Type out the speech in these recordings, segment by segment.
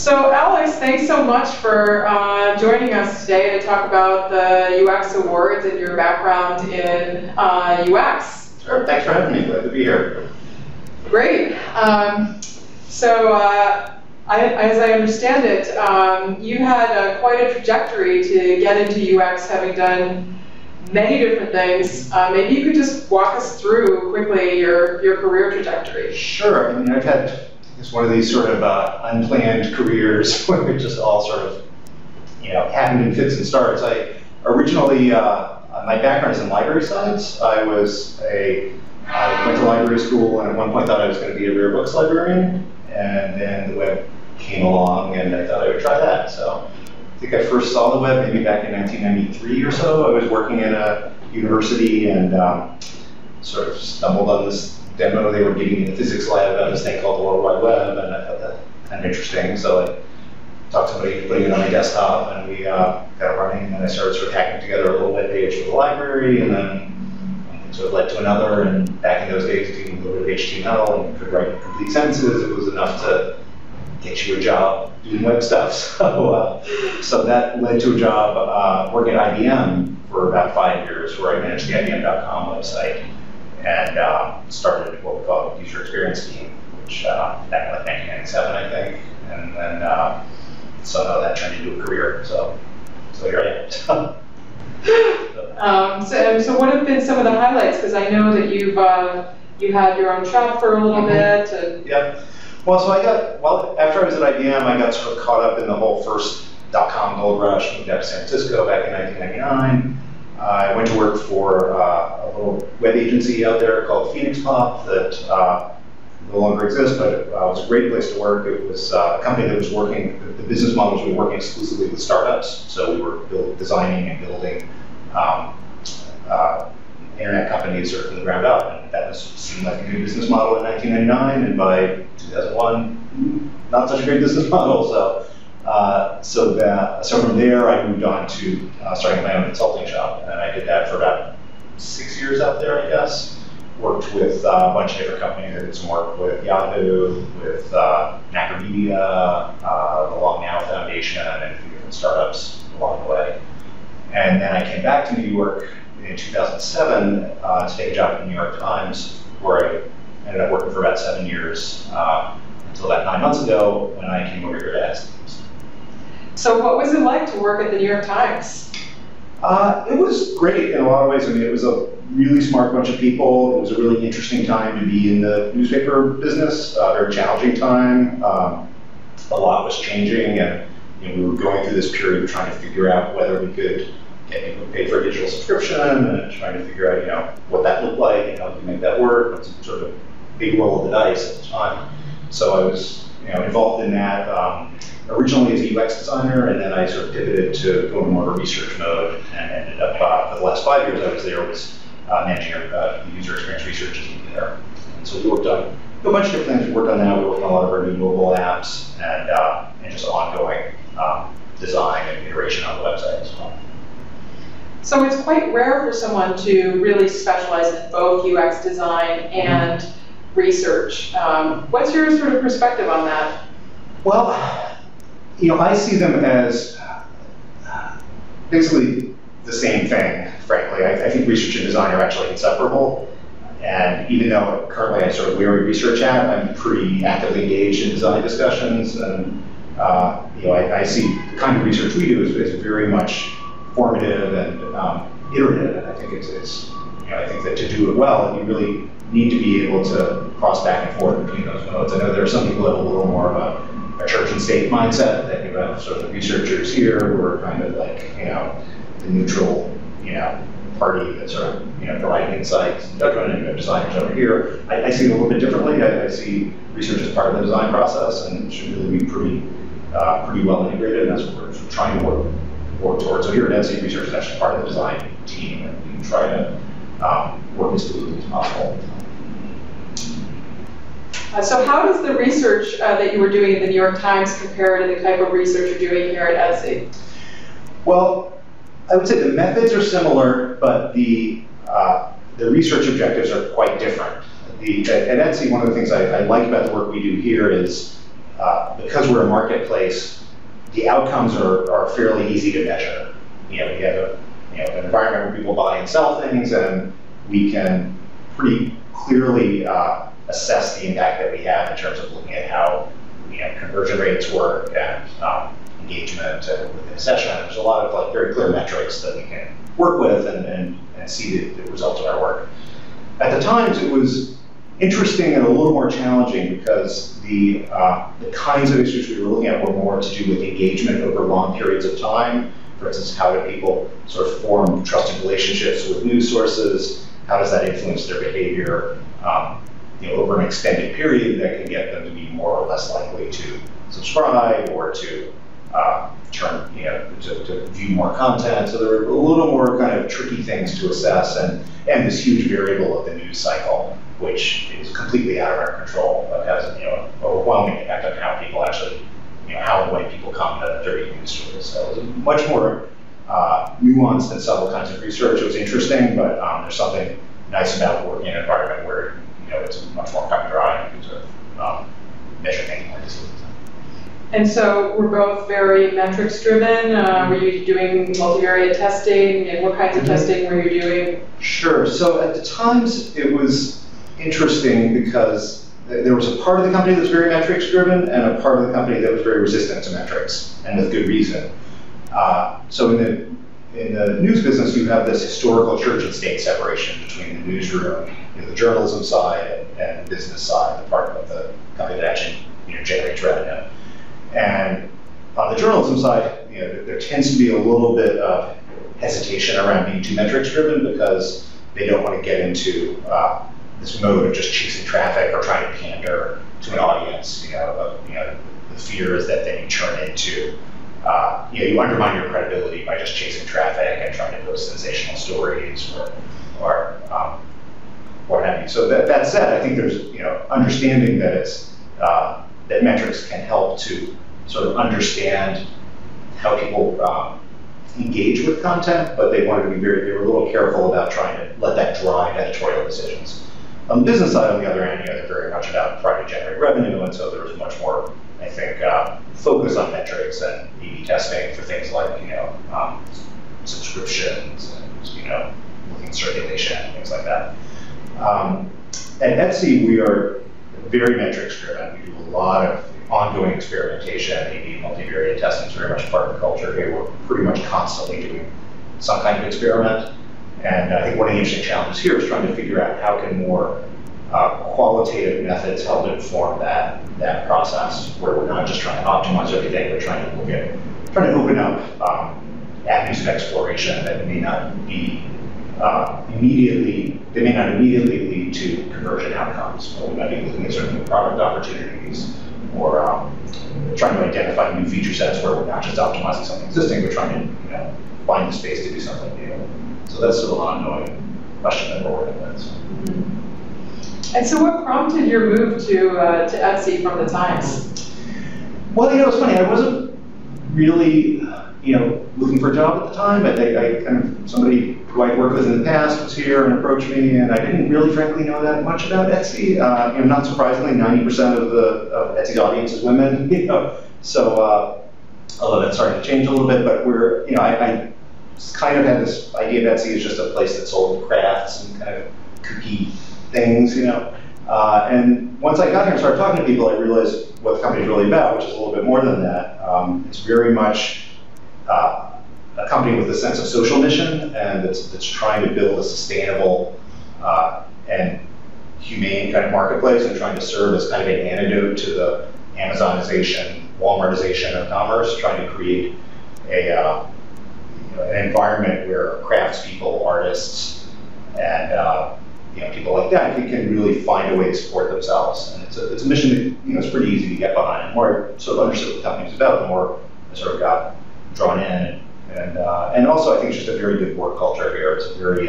So Alex, thanks so much for joining us today to talk about the UX Awards and your background in UX. Sure, thanks for having me. Glad to be here. Great. As I understand it, you had quite a trajectory to get into UX, having done many different things. Maybe you could just walk us through quickly your career trajectory. Sure. I mean, I've had one of these sort of unplanned careers where it just all sort of, happened in fits and starts. I originally, my background is in library science. I went to library school and at one point thought I was going to be a rare books librarian, and then the web came along and I thought I would try that. So I think I first saw the web maybe back in 1993 or so. I was working in a university and sort of stumbled on this demo they were giving in the physics lab about this thing called the World Wide Web, and I thought that kind of interesting. So I talked to somebody putting it on my desktop, and we got it running, and then I started sort of hacking together a little web page for the library, and then it sort of led to another. And back in those days, doing a little bit of HTML and could write complete sentences, it was enough to get you a job doing web stuff. So that led to a job working at IBM for about 5 years, where I managed the IBM.com website and started what we call a user experience team, which back in like 1997, I think, and then somehow that turned into a career. So here I am. So what have been some of the highlights? Because I know that you had your own shop for a little bit. And yeah. Well, so after I was at IBM, I got sort of caught up in the whole first .com gold rush. Moved out to San Francisco back in 1999. I went to work for a little web agency out there called Phoenix Pop that no longer exists, but it was a great place to work. It was a company that was working, the business models were working exclusively with startups. So we were designing and building internet companies sort of from the ground up. And that seemed like a good business model in 1999, and by 2001, not such a great business model. So from there, I moved on to starting my own consulting shop, and I did that for about 6 years out there, I guess. Worked with a bunch of different companies. I did some work with Yahoo, with Macromedia, the Long Now Foundation, and a few different startups along the way. And then I came back to New York in 2007 to take a job at the New York Times, where I ended up working for about 7 years until about 9 months ago when I came over here to Etsy. So what was it like to work at the New York Times? It was great in a lot of ways. I mean, it was a really smart bunch of people. It was a really interesting time to be in the newspaper business, a very challenging time. A lot was changing, and we were going through this period of trying to figure out whether we could get people to pay for a digital subscription, and trying to figure out what that looked like and how we could make that work. It was sort of a big roll of the dice at the time. So I was involved in that. Originally as a UX designer, and then I sort of pivoted to go more of a research mode, and ended up, for the last 5 years I was there, was managing the user experience research team there. And so we worked on a bunch of different things. We worked on that. We worked on a lot of our new mobile apps, and just ongoing design and iteration on the website as well. So it's quite rare for someone to really specialize in both UX design and research. What's your sort of perspective on that? Well, I see them as basically the same thing, frankly. I think research and design are actually inseparable. And even though currently I sort of wear a research hat, I'm pretty actively engaged in design discussions. And I see the kind of research we do is very much formative and iterative. And I think I think that to do it well, you really need to be able to cross back and forth between those modes. I know there are some people that have a little more of a church and state mindset, that you have sort of researchers here who are kind of like, the neutral, party that sort of, providing insights and judgment, and designers over here. I see it a little bit differently. I see research as part of the design process, and it should really be pretty well integrated, and that's what we're trying to work towards. So here at Etsy, research is actually part of the design team, and we try to work as fluidly as possible. So how does the research that you were doing at the New York Times compare to the type of research you're doing here at Etsy? Well, I would say the methods are similar, but the research objectives are quite different. At Etsy, one of the things I like about the work we do here is because we're a marketplace, the outcomes are fairly easy to measure. You know, we have an environment where people buy and sell things, and we can pretty clearly assess the impact that we have in terms of looking at how conversion rates work and engagement within a session. There's a lot of like very clear metrics that we can work with and see the results of our work. At the times, it was interesting and a little more challenging because the kinds of issues we were looking at were more to do with engagement over long periods of time. For instance, how do people sort of form trusted relationships with news sources? How does that influence their behavior over an extended period that can get them to be more or less likely to subscribe or to to view more content. So there were a little more kind of tricky things to assess, and this huge variable of the news cycle, which is completely out of our control, but has an overwhelming impact on how people actually, how and when people come to read news stories. So it was a much more nuanced and subtle kinds of research. It was interesting, but there's something nice about working in an environment where it's much more cut and dry and you sort of measure things more easily. And so we're both very metrics driven. Were you doing multivariate testing, and what kinds of testing were you doing? Sure. So at the times, it was interesting because there was a part of the company that was very metrics driven and a part of the company that was very resistant to metrics, and with good reason. So in the news business, you have this historical church and state separation between the newsroom, the journalism side, and the business side, the part of the company that actually generates revenue. And on the journalism side, there tends to be a little bit of hesitation around being too metrics driven because they don't want to get into this mode of just chasing traffic or trying to pander to an audience. The fear is that then you turn into you undermine your credibility by just chasing traffic and trying to post sensational stories or what have you. So that said, I think there's understanding that it's that metrics can help to sort of understand how people engage with content, but they wanted to be they were a little careful about trying to let that drive editorial decisions. On the business side, on the other hand, they're very much about trying to generate revenue, and so there was much more, I think, focus on metrics and A/B testing for things like subscriptions and looking at circulation and things like that. At Etsy, we are very metrics driven. We do a lot of ongoing experimentation. A/B multivariate testing is very much part of the culture here. We're pretty much constantly doing some kind of experiment. And I think one of the interesting challenges here is trying to figure out how can more qualitative methods help inform that process, where we're not just trying to optimize everything, but trying to open up avenues of exploration that may not be immediately lead to conversion outcomes. Or we might be looking at certain product opportunities, or trying to identify new feature sets where we're not just optimizing something existing, but trying to find the space to do something new. So that's sort of an ongoing question that we're working with. So. And so what prompted your move to Etsy from the Times? Well, it's funny, I wasn't really looking for a job at the time. I kind of, somebody who I'd worked with in the past was here and approached me, and I didn't really, frankly, know that much about Etsy. Not surprisingly, 90% of Etsy's audience is women. So although that's starting to change a little bit, but I kind of had this idea of Etsy as just a place that sold crafts and kind of kooky things, And once I got here and started talking to people, I realized what the company is really about, which is a little bit more than that. It's very much a company with a sense of social mission, and that's trying to build a sustainable and humane kind of marketplace, and trying to serve as kind of an antidote to the Amazonization, Walmartization of commerce, trying to create an environment where craftspeople, artists, and people like that can really find a way to support themselves. And it's a mission that it's pretty easy to get behind. The more I sort of understood what the company's about, the more I sort of got drawn in. And also, I think it's just a very good work culture here. It's a very,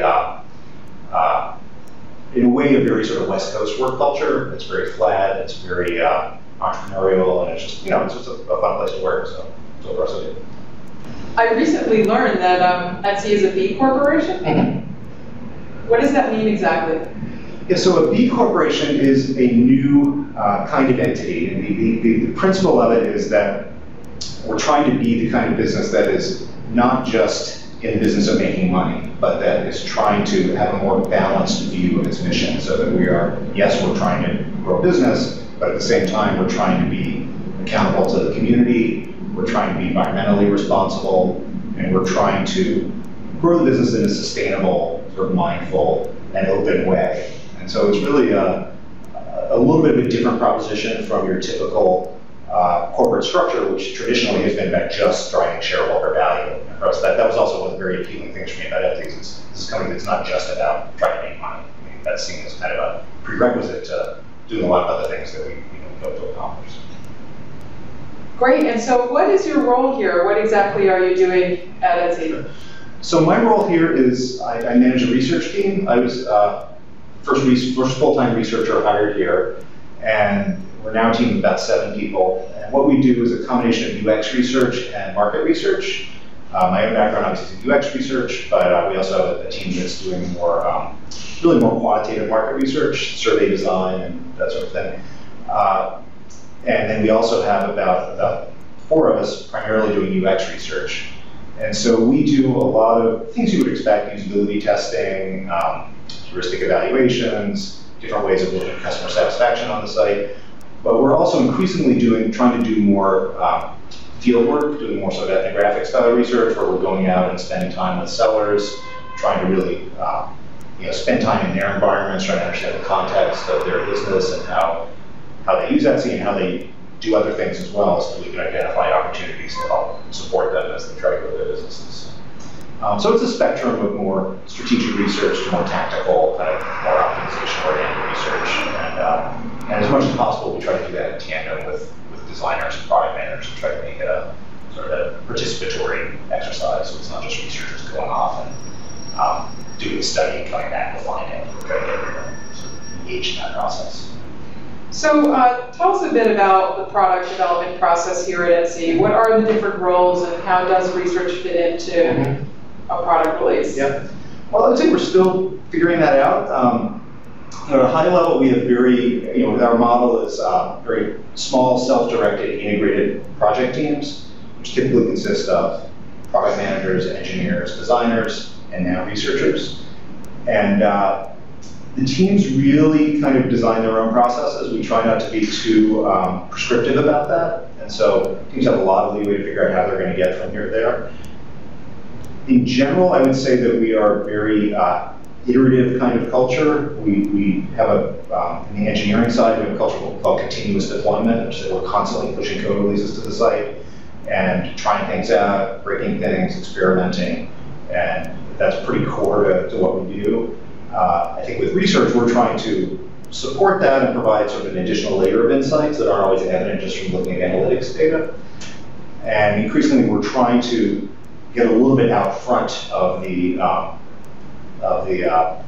in a way, a very sort of West Coast work culture. It's very flat. It's very entrepreneurial, and it's just it's just a fun place to work. So far so good. I recently learned that Etsy is a B corporation. Mm-hmm. What does that mean exactly? Yeah, so a B corporation is a new kind of entity, and the principle of it is that we're trying to be the kind of business that is not just in the business of making money, but that is trying to have a more balanced view of its mission, so that we are, yes, we're trying to grow business, but at the same time, we're trying to be accountable to the community, we're trying to be environmentally responsible, and we're trying to grow the business in a sustainable, sort of mindful, and open way. And so it's really a little bit of a different proposition from your typical corporate structure, which traditionally has been about just driving shareholder value. And for us, that was also one of the very appealing things for me about Etsy. This is a company that's not just about trying to make money. I mean, that's seen as kind of a prerequisite to doing a lot of other things that we hope to accomplish. Great, and so what is your role here? What exactly are you doing at Etsy? So my role here is I manage a research team. I was first full-time researcher hired here, and we're now a team of about 7 people. And what we do is a combination of UX research and market research. My own background obviously is in UX research, but we also have a team that's doing more, really more quantitative market research, survey design, and that sort of thing. And then we also have about 4 of us primarily doing UX research. And so we do a lot of things you would expect: usability testing, heuristic evaluations, different ways of looking at customer satisfaction on the site. But we're also increasingly trying to do more field work, doing more sort of ethnographic style research, where we're going out and spending time with sellers, trying to really spend time in their environments, trying to understand the context of their business and how they use Etsy and how they do other things as well, so that we can identify opportunities to help support them as they try to grow their businesses. So it's a spectrum of more strategic research to more tactical, kind of more optimization-oriented research. And as much as possible, we try to do that in tandem with designers and product managers to try to make it a sort of a participatory exercise. So it's not just researchers going off and doing the study and coming back with findings. We're trying to get everyone sort of engaged in that process. So tell us a bit about the product development process here at Etsy. What are the different roles, and how does research fit into a product release? Yeah. Well, I would say we're still figuring that out. At a high level, we have our model is very small, self-directed, integrated project teams, which typically consist of product managers, engineers, designers, and now researchers. And the teams really kind of design their own processes. We try not to be too prescriptive about that. And so teams have a lot of leeway to figure out how they're going to get from here to there. In general, I would say that we are very iterative kind of culture. We have in the engineering side, we have a culture called continuous deployment, which is that we're constantly pushing code releases to the site and trying things out, breaking things, experimenting, and that's pretty core to what we do. I think with research, we're trying to support that and provide sort of an additional layer of insights that aren't always evident just from looking at analytics data. And increasingly, we're trying to get a little bit out front of the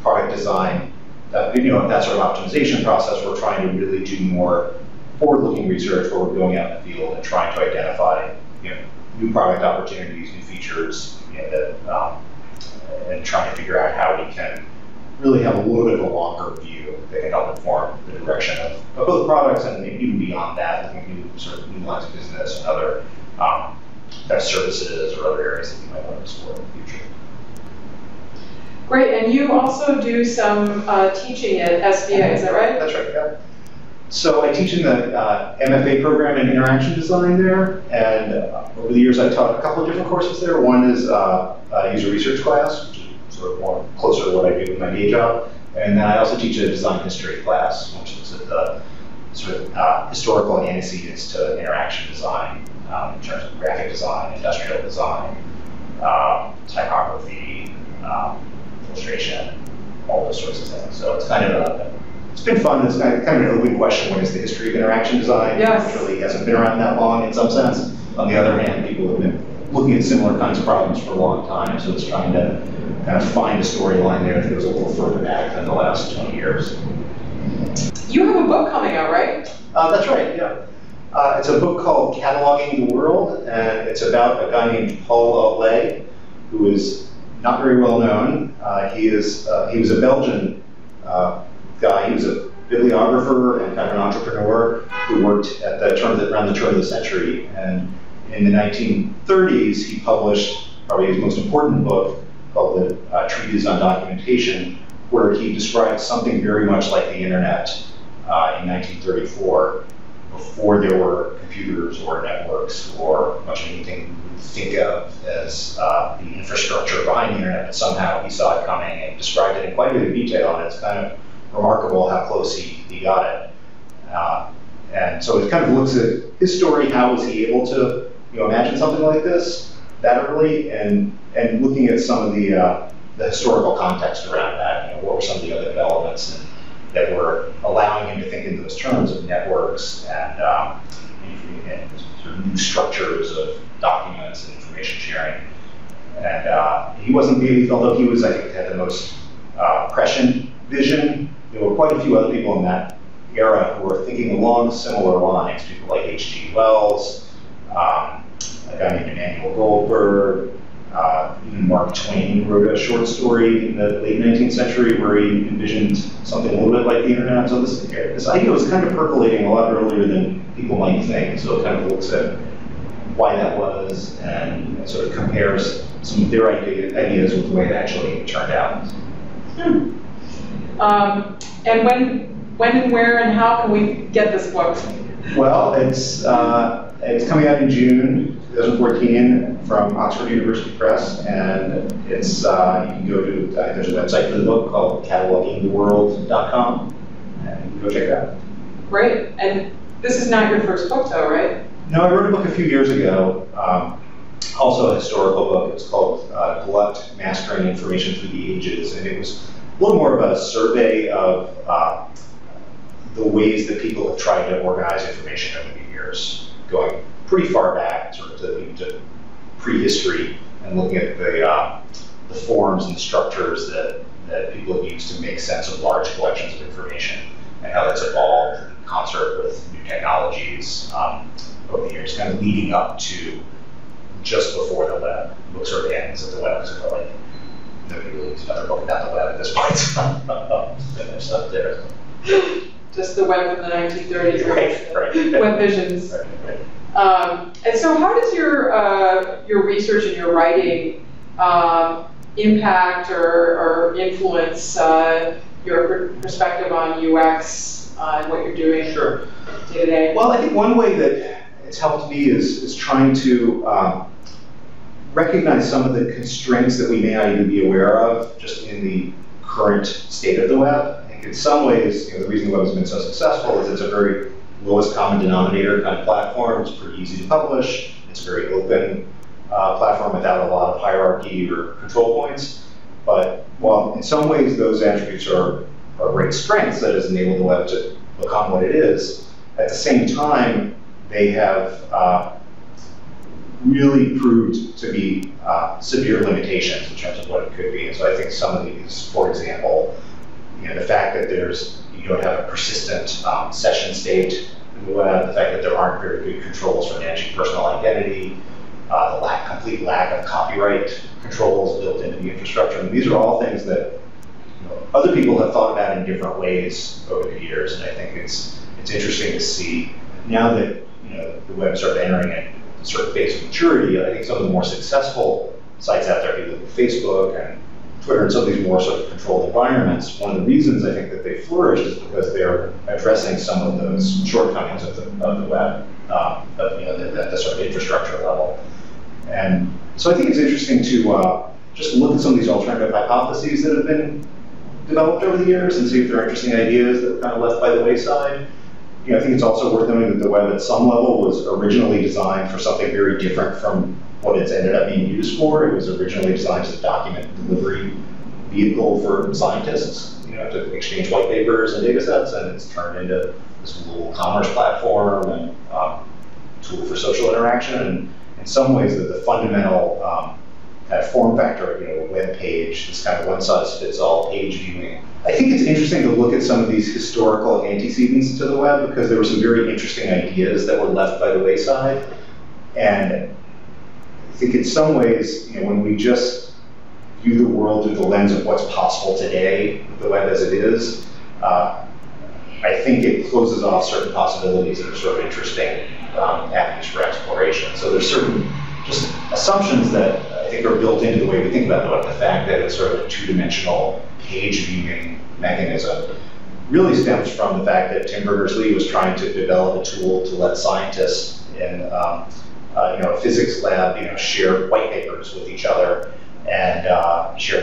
product design, that sort of optimization process. We're trying to really do more forward-looking research where we're going out in the field and trying to identify new product opportunities, new features, and trying to figure out how we can really have a little bit of a longer view that can help inform the direction of both products and even beyond that, looking at new lines of business and other services or other areas that you might want to explore in the future. Great, and you also do some teaching at SVA, is that right? That's right, yeah. So I teach in the MFA program in interaction design there, and over the years I've taught a couple of different courses there. One is a user research class, which is sort of more closer to what I do in my day job, and then I also teach a design history class, which is the sort of historical antecedents to interaction design in terms of graphic design, industrial design, typography, illustration, all those sorts of things. So it's kind of it's been fun. It's kind of an open question: what is the history of interaction design? Yes. It really hasn't been around that long in some sense. On the other hand, people have been looking at similar kinds of problems for a long time, so it's trying to kind of find a storyline there that goes a little further back than the last 20 years. You have a book coming out, right? That's right, yeah. It's a book called Cataloging the World, and it's about a guy named Paul Aulet, who is not very well known. He was a Belgian guy. He was a bibliographer and kind of an entrepreneur who worked at around the turn of the century. And in the 1930s, he published probably his most important book called the Treatise on Documentation, where he described something very much like the internet in 1934, before there were computers or networks or much of anything we would think of as the infrastructure behind the internet. But somehow he saw it coming and described it in quite a bit of detail, and it's kind of remarkable how close he got it. And so it kind of looks at his story. How was he able to imagine something like this that early, and looking at some of the historical context around that. What were some of the other developments that were allowing him to think in those terms of networks and sort of new structures of documents and information sharing. And he wasn't really, although he was, I think, had the most prescient vision. There were quite a few other people in that era who were thinking along similar lines. People like H.G. Wells, a guy named Emanuel Goldberg, even Mark Twain wrote a short story in the late 19th century where he envisioned something a little bit like the internet. So this idea was kind of percolating a lot earlier than people might think. So it kind of looks at why that was and sort of compares some of their ideas with the way it actually turned out. And when and where and how can we get this book? Well, it's coming out in June 2014 from Oxford University Press, and it's you can go to there's a website for the book called catalogingtheworld.com, and you can go check it out. Great. And this is not your first book, though, right? No, I wrote a book a few years ago, also a historical book. It's called Glut: Mastering Information Through the Ages, and it was a little more of a survey of the ways that people have tried to organize information over the years, going pretty far back, sort of to prehistory, and looking at the forms and structures that people have used to make sense of large collections of information, and how that's evolved in concert with new technologies over the years, kind of leading up to just before the web. The book sort of ends at the web, because I felt like nobody really needs another book about the web at this point. There's stuff there. Just the web of the 1930s. Right. Web visions. Right. And so how does your research and your writing impact or influence your perspective on UX and what you're doing Sure. day to day? Well, I think one way that it's helped me is trying to recognize some of the constraints that we may not even be aware of just in the current state of the web. I think in some ways, the reason the web has been so successful is it's a very lowest common denominator kind of platform. It's pretty easy to publish. It's a very open platform without a lot of hierarchy or control points. But while in some ways those attributes are great strengths that has enabled the web to become what it is, at the same time, they have really proved to be severe limitations in terms of what it could be. And so I think some of these, for example, the fact that you don't have a persistent session state in the web, the fact that there aren't very good controls for managing personal identity, the complete lack of copyright controls built into the infrastructure. And these are all things that other people have thought about in different ways over the years. And I think it's interesting to see now that the web started entering a certain phase of maturity. I think some of the more successful sites out there, like Facebook and Twitter and some of these more sort of controlled environments, one of the reasons I think that they flourish is because they're addressing some of those shortcomings of the web, at the sort of infrastructure level. And so I think it's interesting to just look at some of these alternative hypotheses that have been developed over the years and see if there are interesting ideas that were kind of left by the wayside. I think it's also worth noting that the web at some level was originally designed for something very different from what it's ended up being used for. It was originally designed as a document delivery vehicle for scientists, to exchange white papers and data sets, and it's turned into this global commerce platform and tool for social interaction. And in some ways, the fundamental kind of form factor of a web page, this kind of one-size-fits-all page viewing. I think it's interesting to look at some of these historical antecedents to the web, because there were some very interesting ideas that were left by the wayside. And I think in some ways, when we just view the world through the lens of what's possible today with the web as it is, I think it closes off certain possibilities that are sort of interesting avenues for exploration. So there's certain just assumptions that I think are built into the way we think about it, like the fact that it's sort of a two-dimensional page viewing mechanism really stems from the fact that Tim Berners-Lee was trying to develop a tool to let scientists in a physics lab share white papers with each other and share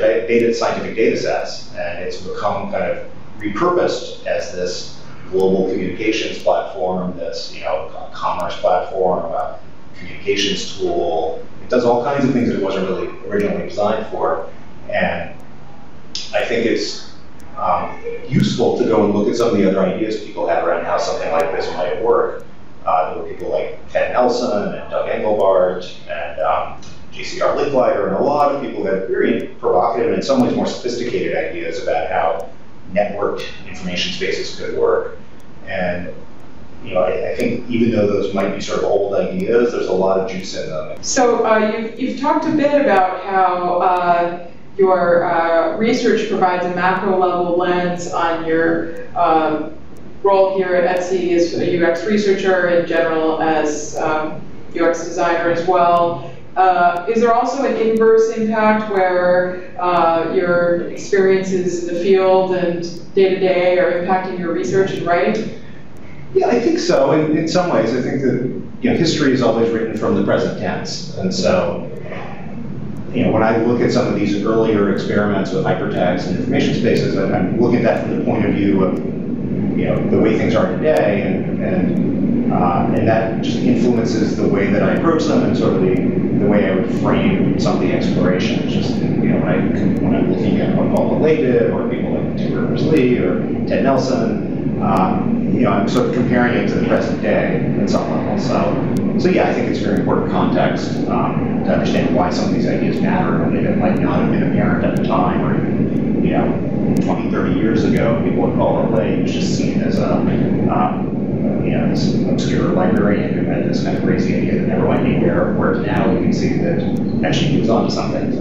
scientific data sets. And it's become kind of repurposed as this global communications platform, this commerce platform, a communications tool. It does all kinds of things that it wasn't really originally designed for. And I think it's useful to go and look at some of the other ideas people had around how something like this might work. There were people like Ted Nelson and Doug Engelbart and JCR Licklider, and a lot of people had very provocative and in some ways more sophisticated ideas about how networked information spaces could work. And I think even though those might be sort of old ideas, there's a lot of juice in them. So you've talked a bit about how your research provides a macro level lens on your role here at Etsy as a UX researcher, in general as UX designer as well. Is there also an inverse impact where your experiences in the field and day-to-day are impacting your research and writing? Yeah, I think so. In some ways, I think that history is always written from the present tense, and so when I look at some of these earlier experiments with hypertext and information spaces, I'm looking at that from the point of view of the way things are today, and that just influences the way that I approach them and sort of the way I would frame some of the explorations. Just when I'm looking at what Paul Lay did, or people like Tim Berners-Lee or Ted Nelson, I'm sort of comparing it to the present day at some level. So yeah, I think it's very important context to understand why some of these ideas matter and they might not have been apparent at the time, or even 20, 30 years ago, people would call it Lay. He was just seen as this obscure librarian who had this kind of crazy idea that never went anywhere, whereas now we can see that actually he was onto something.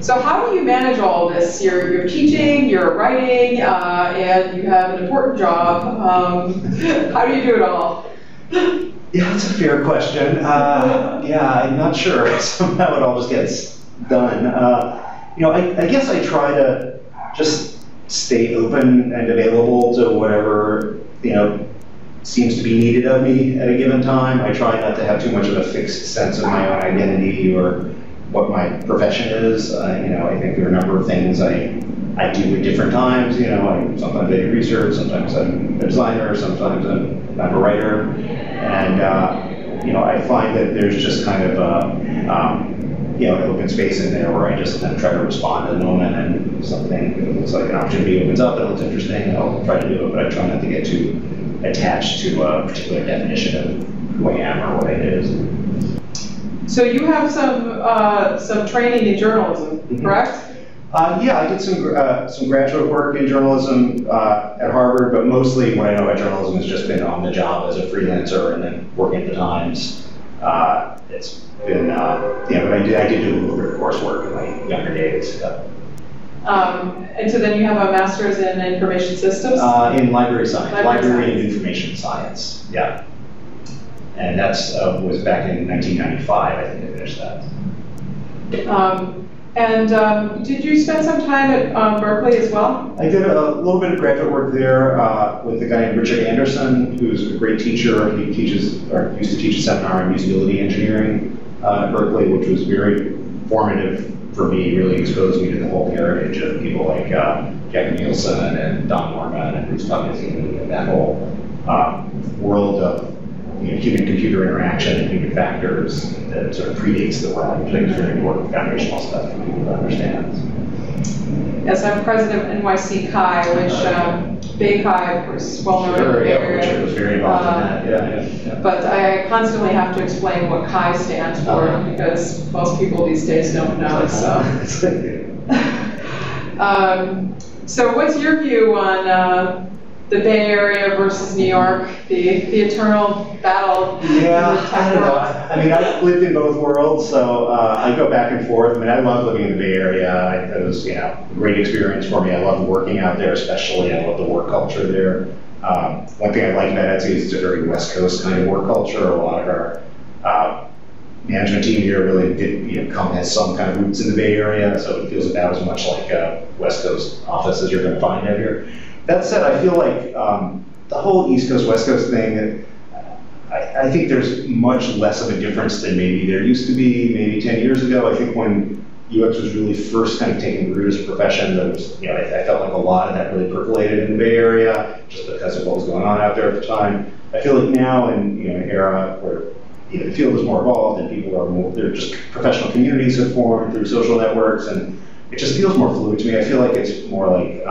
So how do you manage all of this? You're teaching, you're writing, and you have an important job. How do you do it all? Yeah, that's a fair question. Yeah, I'm not sure. Somehow it all just gets done. I guess I try to just stay open and available to whatever seems to be needed of me at a given time. I try not to have too much of a fixed sense of my own identity or what my profession is. I think there are a number of things I do at different times. Sometimes I do research, sometimes I'm a designer, sometimes I'm a writer, and I find that there's just kind of an open space in there where I just kind of try to respond to the moment, and something, if it looks like an opportunity opens up and it looks interesting, I'll try to do it, but I try not to get too attached to a particular definition of who I am or what it is. So you have some training in journalism, correct? Yeah, I did some graduate work in journalism at Harvard, but mostly what I know about journalism has just been on the job as a freelancer and then working at the Times. It's been, but I did do a little bit of coursework in my younger days. And so then you have a master's in information systems? In library science, library and information science, yeah. And that's was back in 1995, I think I finished that. Did you spend some time at Berkeley as well? I did a little bit of graduate work there with a guy named Richard Anderson, who's a great teacher. He teaches, or used to teach a seminar on usability engineering at Berkeley, which was very formative for me, really exposed me to the whole heritage of people like Jack Nielsen and Don Norman and Bruce Puckett, and that whole world of human-computer interaction and human factors that sort of predates the web, which I think is very important foundational stuff for people to understand. Yes, I'm president of NYC Chi, which Bay Chi, of course, is well known in the area. Richard was very involved in that, yeah. But I constantly have to explain what Chi stands for because most people these days don't know. So what's your view on the Bay Area versus New York, the eternal battle. Yeah, in the tech I don't know. world. I mean, I've lived in both worlds, so I go back and forth. I mean, I love living in the Bay Area. It was, a great experience for me. I love working out there, especially. I love the work culture there. One thing I like about Etsy is it's a very West Coast kind of work culture. A lot of our management team here really did, has some kind of roots in the Bay Area, so it feels about as much like a West Coast office as you're going to find out here. That said, I feel like the whole East Coast, West Coast thing, I think there's much less of a difference than maybe there used to be maybe 10 years ago. I think when UX was really first kind of taking root as a profession, there was, I felt like a lot of that really percolated in the Bay Area just because of what was going on out there at the time. I feel like now in an era where the field is more evolved and people are more, they're just professional communities have formed through social networks, and it just feels more fluid to me. I feel like it's more like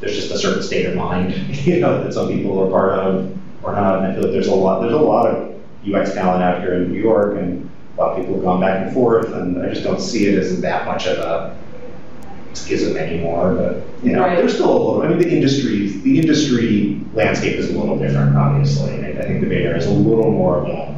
there's just a certain state of mind, that some people are part of or not. And I feel like there's a lot of UX talent out here in New York, and a lot of people have gone back and forth, and I just don't see it as that much of a schism anymore. But Right. There's still a little. I mean, the industry landscape is a little different, obviously. And I think the Bay Area is a little more of a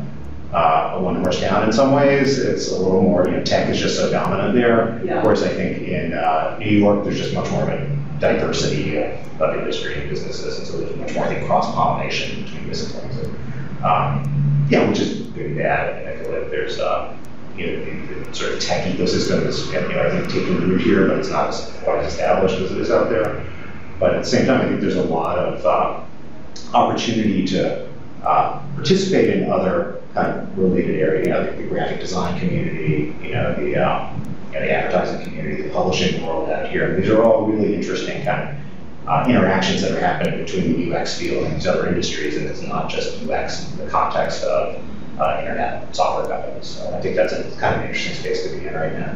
one-horse town in some ways. It's a little more, tech is just so dominant there. Yeah. Whereas I think in New York, there's just much more of a diversity of industry and businesses, and so there's much more, I think, cross-pollination between disciplines. Which is good and bad. I mean, I feel like there's, the sort of tech ecosystem is, I think, taking root here, but it's not quite as established as it is out there. But at the same time, I think there's a lot of opportunity to participate in other kind of related areas, the graphic design community, the advertising community, the publishing world out here. These are all really interesting kind of interactions that are happening between the UX field and these other industries, and it's not just UX in the context of internet software companies. So I think that's a kind of an interesting space to be in right now.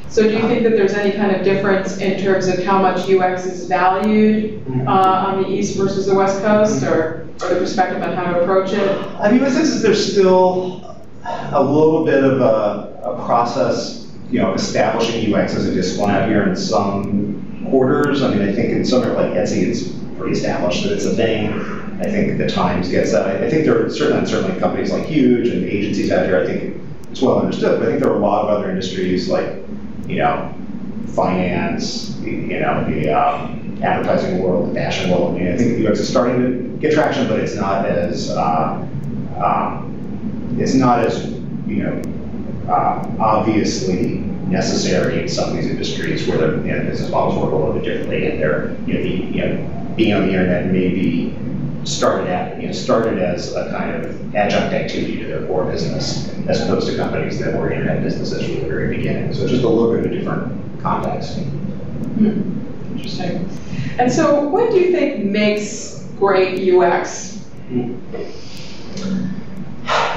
So do you think that there's any kind of difference in terms of how much UX is valued on the East versus the West Coast, or the perspective on how to approach it? I mean, my sense is there's still a little bit of a process, establishing UX as a discipline out here in some quarters. I mean, I think in somewhere like Etsy, it's pretty established that it's a thing. I think the Times gets that. I think there are certainly companies like Huge and agencies out here, I think it's well understood, but I think there are a lot of other industries like, finance, the advertising world, the fashion world. I mean, I think UX is starting to get traction, but it's not as obviously necessary in some of these industries where the business models work a little bit differently, and they're being on the internet maybe started as a kind of adjunct activity to their core business, as opposed to companies that were internet businesses from the very beginning. So it's just a little bit of a different context. Interesting. And so what do you think makes great UX? I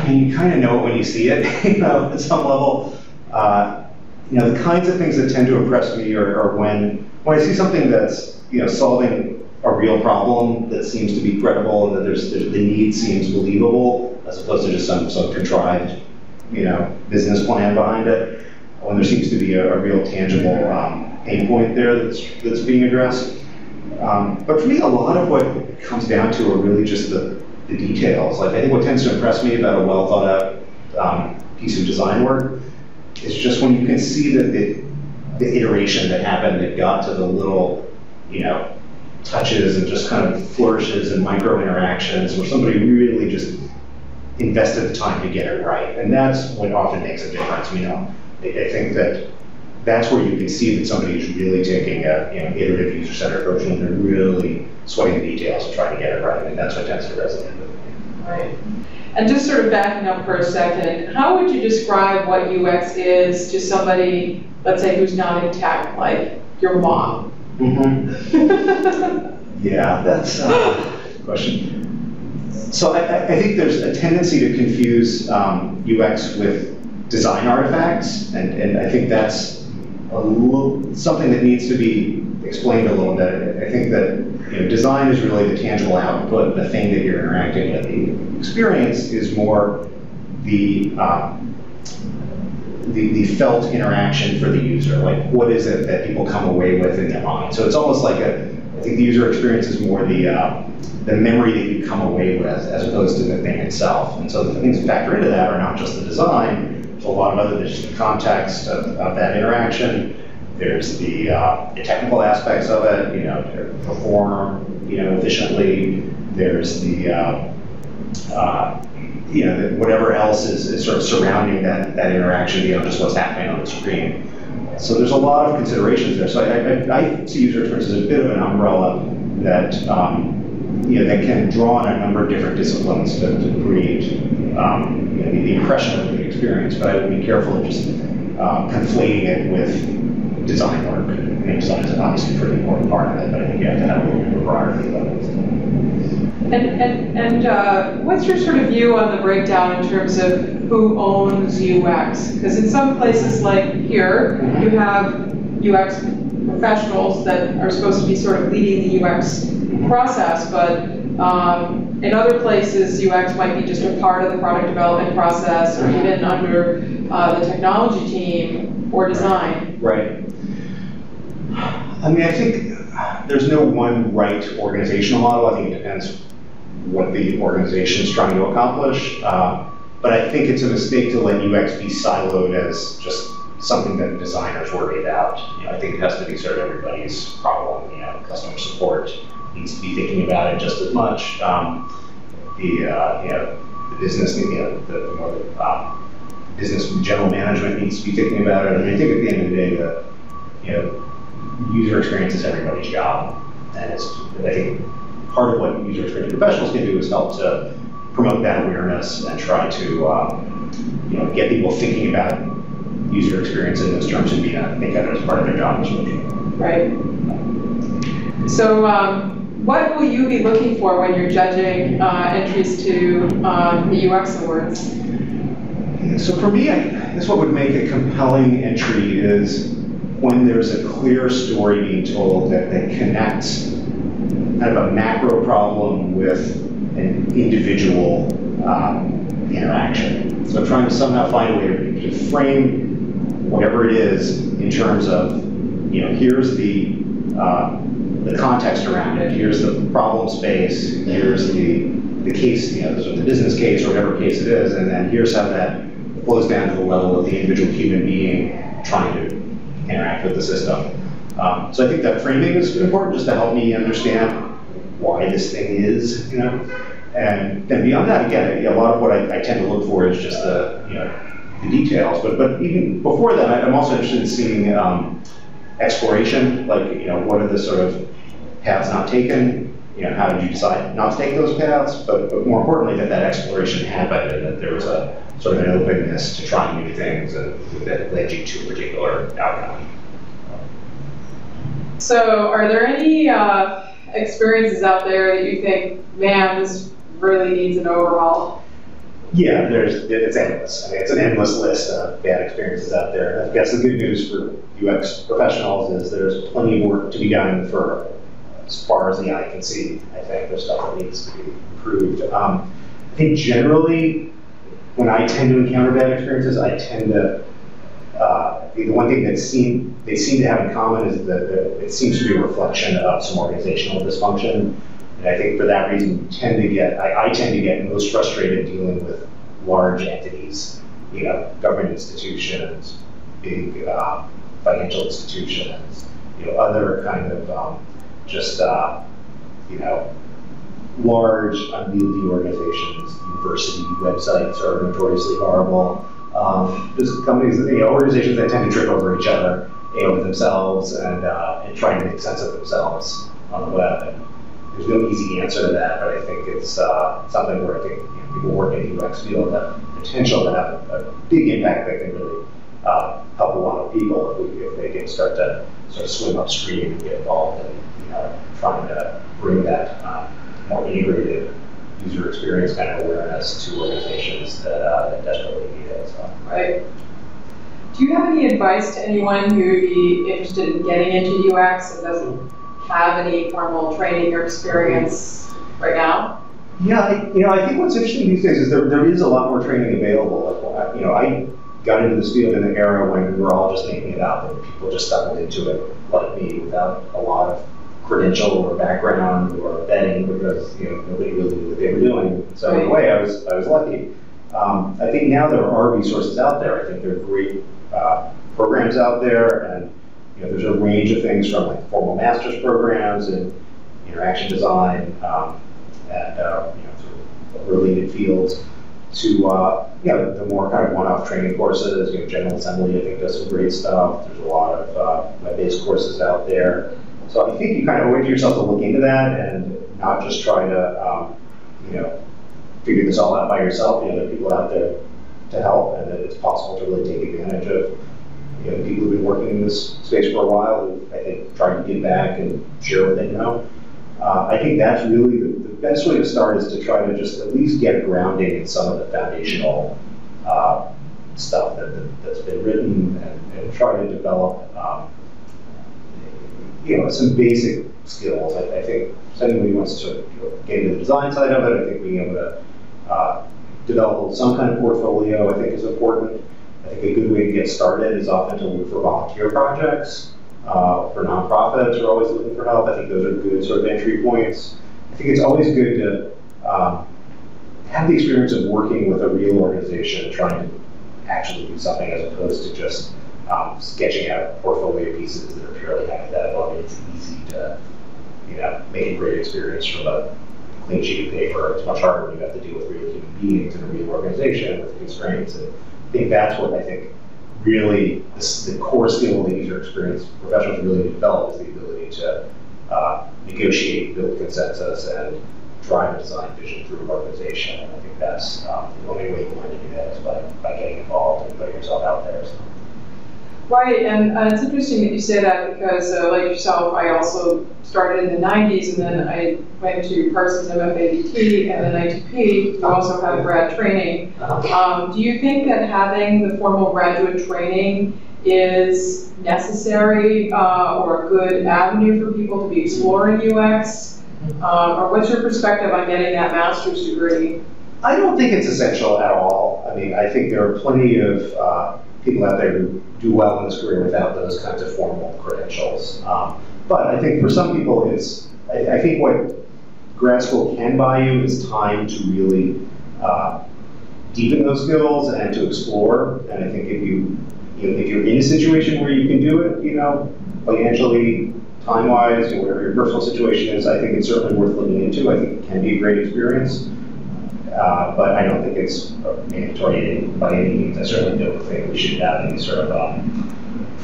mean, you kind of know it when you see it, at some level. The kinds of things that tend to impress me are when I see something that's, solving a real problem that seems to be credible, and that the need seems believable, as opposed to just some contrived, business plan behind it. When there seems to be a real tangible pain point there that's being addressed. But for me, a lot of what it comes down to are really just the details. Like, I think what tends to impress me about a well thought out piece of design work is just when you can see that the iteration that happened that got to the little, touches and just kind of flourishes and micro interactions where somebody really just invested the time to get it right. And that's what often makes a difference. I think that's where you can see that somebody is really taking a iterative user-centered approach, and they're really sweating the details and trying to get it right. And that's what tends to resonate with me. Right. And just sort of backing up for a second, how would you describe what UX is to somebody, let's say, who's not in tech, like your mom? Yeah, that's a good question. So I think there's a tendency to confuse UX with design artifacts, and I think that's something that needs to be explained a little bit. I think that design is really the tangible output, the thing that you're interacting with. The experience is more the felt interaction for the user. Like, what is it that people come away with in their mind? So it's almost like think the user experience is more the memory that you come away with as opposed to the thing itself. And so the things that factor into that are not just the design, there's a lot of other, there's just the context of that interaction. There's the technical aspects of it, to perform, efficiently. There's the, whatever else is sort of surrounding that interaction, just what's happening on the screen. So there's a lot of considerations there. So I see user experience as a bit of an umbrella that, that can draw on a number of different disciplines to create the impression of the experience. But I would be careful of just conflating it with design work. I mean, design is obviously a pretty important part of it, but I think you have to have a little bit of variety about it. And what's your sort of view on the breakdown in terms of who owns UX? Because in some places like here, you have UX professionals that are supposed to be sort of leading the UX process, but in other places, UX might be just a part of the product development process, or even under the technology team or design. Right. I mean, I think there's no one right organizational model. I think it depends what the organization is trying to accomplish. But I think it's a mistake to let UX be siloed as just something that designers worry about. I think it has to be sort of everybody's problem. Customer support needs to be thinking about it just as much. The business, the business general management needs to be thinking about it. I mean, I think at the end of the day, the user experience is everybody's job, and I think part of what user experience professionals can do is help to promote that awareness and try to get people thinking about user experience in those terms and make that as part of their job description. Right. So what will you be looking for when you're judging entries to the UX Awards? So for me, I guess what would make a compelling entry is when there's a clear story being told that connects kind of a macro problem with an individual interaction. So trying to somehow find a way to frame whatever it is in terms of, here's the context around it, here's the problem space, here's the case, the business case or whatever case it is, and then here's how that flows down to the level of the individual human being trying to interact with the system. So I think that framing is important just to help me understand why this thing is, And then beyond that, again, a lot of what I tend to look for is just the details. But even before that, I'm also interested in seeing exploration, like, what are the sort of paths not taken? How did you decide not to take those paths? But more importantly, that exploration happened and that there was a sort of an openness to trying new things and that led you to a particular outcome. So are there any experiences out there that you think, man, this really needs an overhaul? Yeah, it's endless. I mean, it's an endless list of bad experiences out there. I guess the good news for UX professionals is there's plenty of work to be done for as far as the eye can see. I think there's stuff that needs to be improved. I think generally, when I tend to encounter bad experiences, I tend to, the one thing that they seem to have in common is that it seems to be a reflection of some organizational dysfunction. And I think for that reason, I tend to get most frustrated dealing with large entities, government institutions, big financial institutions, other kind of large, unwieldy organizations. University websites are notoriously horrible. There's companies, organizations that tend to trip over each other, over themselves, and trying to make sense of themselves on the web. And there's no easy answer to that, but I think it's something where I think people working in the UX field have potential to have a big impact that can really help a lot of people if they can start to sort of swim upstream and get involved in trying to bring that more integrated user experience kind of awareness to organizations that desperately need it. So. Right. Do you have any advice to anyone who would be interested in getting into UX and doesn't have any formal training or experience right now? Yeah, I think what's interesting these days is there is a lot more training available. I got into this field in an era when we were all just making it up and people just stumbled into it like me without a lot of credential or background or vetting because nobody really knew what they were doing. So in a way, I was lucky. I think now there are resources out there. I think there are great programs out there, and there's a range of things from like formal master's programs and interaction design and sort of related fields to the more kind of one-off training courses. General Assembly I think does some great stuff. There's a lot of web-based courses out there. So I think you kind of owe it to yourself to look into that and not just try to figure this all out by yourself. There are people out there to help, and that it's possible to really take advantage of the people who've been working in this space for a while who I think tried to give back and share what they know. I think that's really the best way to start is to try to just at least get grounding in some of the foundational stuff that's been written and try to develop some basic skills. I think anyone who wants to get into the design side of it, I think being able to develop some kind of portfolio I think is important. I think a good way to get started is often to look for volunteer projects. For nonprofits who are always looking for help, I think those are good sort of entry points. I think it's always good to have the experience of working with a real organization trying to actually do something as opposed to just sketching out portfolio pieces that are purely hypothetical. I mean, it's easy to make a great experience from a clean sheet of paper. It's much harder when you have to deal with real human beings in a real organization with constraints. And I think that's what I think really the core skill that user experience professionals really develop is the ability to negotiate, build consensus, and drive a design vision through an organization. And I think that's the only way you learn to do that is by getting involved and putting yourself out there. So. Right, and it's interesting that you say that because, like yourself, I also started in the 90s, and then I went to Parsons MFABT and then ITP, who also have grad training. Do you think that having the formal graduate training is necessary or a good avenue for people to be exploring UX? Or what's your perspective on getting that master's degree? I don't think it's essential at all. I mean, I think there are plenty of people out there who do well in this career without those kinds of formal credentials. But I think for some people, I think what grad school can buy you is time to really deepen those skills and to explore. And I think if you're in a situation where you can do it, financially, time-wise, whatever your personal situation is, I think it's certainly worth looking into. I think it can be a great experience. But I don't think it's mandatory by any means. I certainly don't think we should have any sort of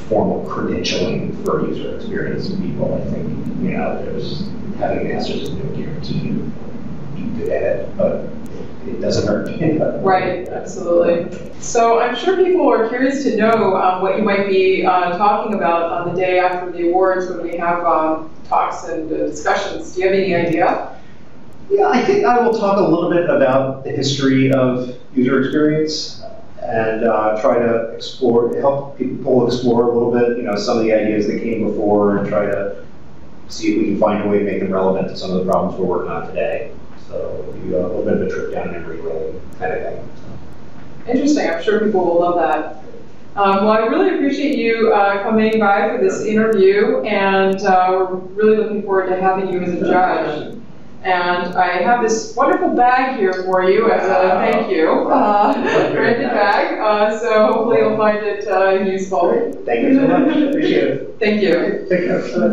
formal credentialing for user experience people. I think there's having a master's is no guarantee you be good at it, but it doesn't hurt. Right, absolutely. So I'm sure people are curious to know what you might be talking about on the day after the awards when we have talks and discussions. Do you have any idea? Yeah, I think I will talk a little bit about the history of user experience and try to help people explore a little bit, some of the ideas that came before and try to see if we can find a way to make them relevant to some of the problems we're working on today. So it'll be a little bit of a trip down memory lane kind of thing. Interesting. I'm sure people will love that. Well, I really appreciate you coming by for this interview, and we're really looking forward to having you as a judge. And I have this wonderful bag here for you as a thank you, branded bag. So hopefully you'll find it useful. Thank you so much. Appreciate it. Thank you. Take care.